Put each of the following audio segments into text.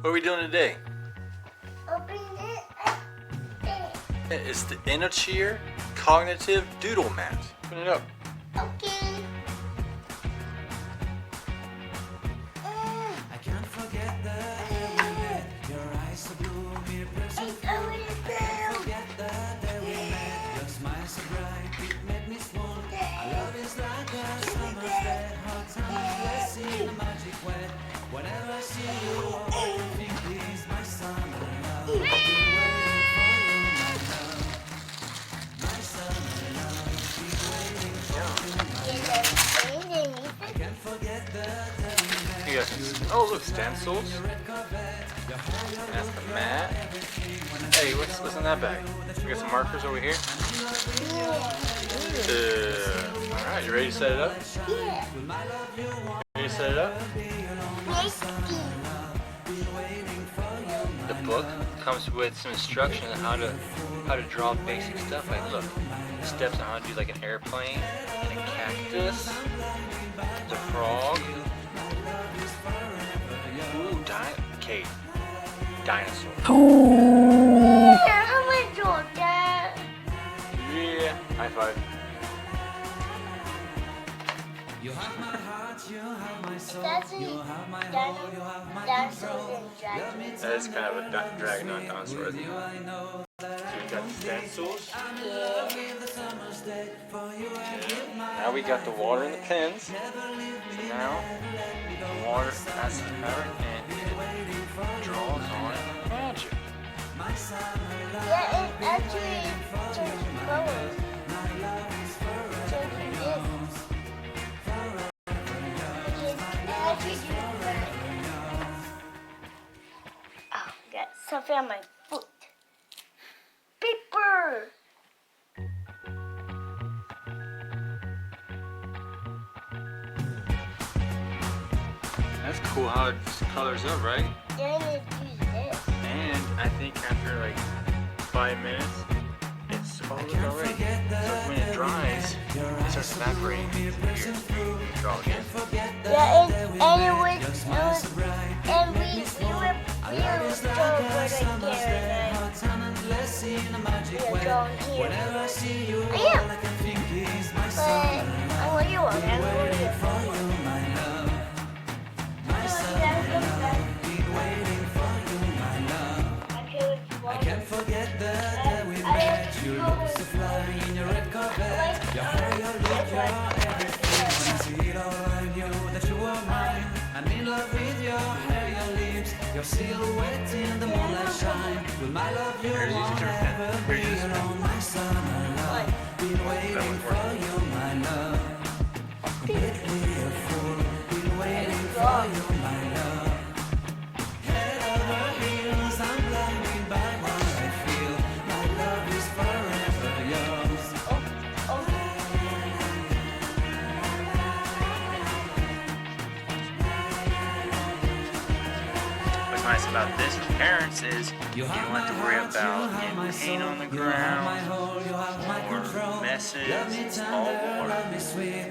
What are we doing today? Open it up. It's the Innocheer Cognitive Doodle Mat. Open it up. Okay. I can't forget the day we met. Your eyes so blue, me precious. It's over the Can't forget the day we met. Your smile so bright, it made me swoon. Our love is like a summer's day, hot and blessing a magic wet. Whenever I see you, all I can think is my summer love. Been waiting for you, my love. My summer love. Been waiting for you, my love. I can't forget the day we met. You got some, oh look, stencils. That's the mat. Hey, what's in that bag? We got some markers over here. Alright, you ready to set it up? Yeah. Ready to set it up? The book comes with some instructions on how to draw basic stuff. Like look, steps on how to do like an airplane and a cactus, the frog. Ooh, dinosaur. Yeah, I'm gonna do that. Yeah, high five. You have my heart, you have my soul, That's you have my it. whole, you have my Dinosaurs control. and dragons. That is kind of a dragon on dinosaur, isn't it? You I know that So we got the stencils. I'm in love with the summer's day. For you I give my Now we got the water and the pens. never leave So me. now the water has the power and it draws on magic. My summer love, Yeah, it actually changes colors. my love is forever Changes this. yours. It actually changes Oh, got something on my foot. Paper! That's cool how it colors up, right? Then it use this. And I think after like 5 minutes, it's all already. So when it dries, it starts evaporating. Here, draw again. Yeah, and we were right there. We are drawing here. I am. But I want you one. I want you one. I can't forget the day we met. You look so fly in your red Corvette. Your hair, your look, your everything. When I see it all, I knew that you were mine. I'm in love with your hair, your lips, your silhouette in the moonlight shine. Will my love you won't ever be alone, my summer love. Been waiting for you, my love. Completely a fool. Been waiting for you, my love. Head over heels, I'm blinded by what I feel. My love is forever yours. What's nice about this as parents is you don't have to worry about getting paint on the ground or messes. It's all water.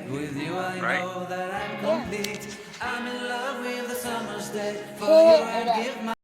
With you, I Right? know that I'm complete. I'm in love with the summer's day. For Yeah. you, I give my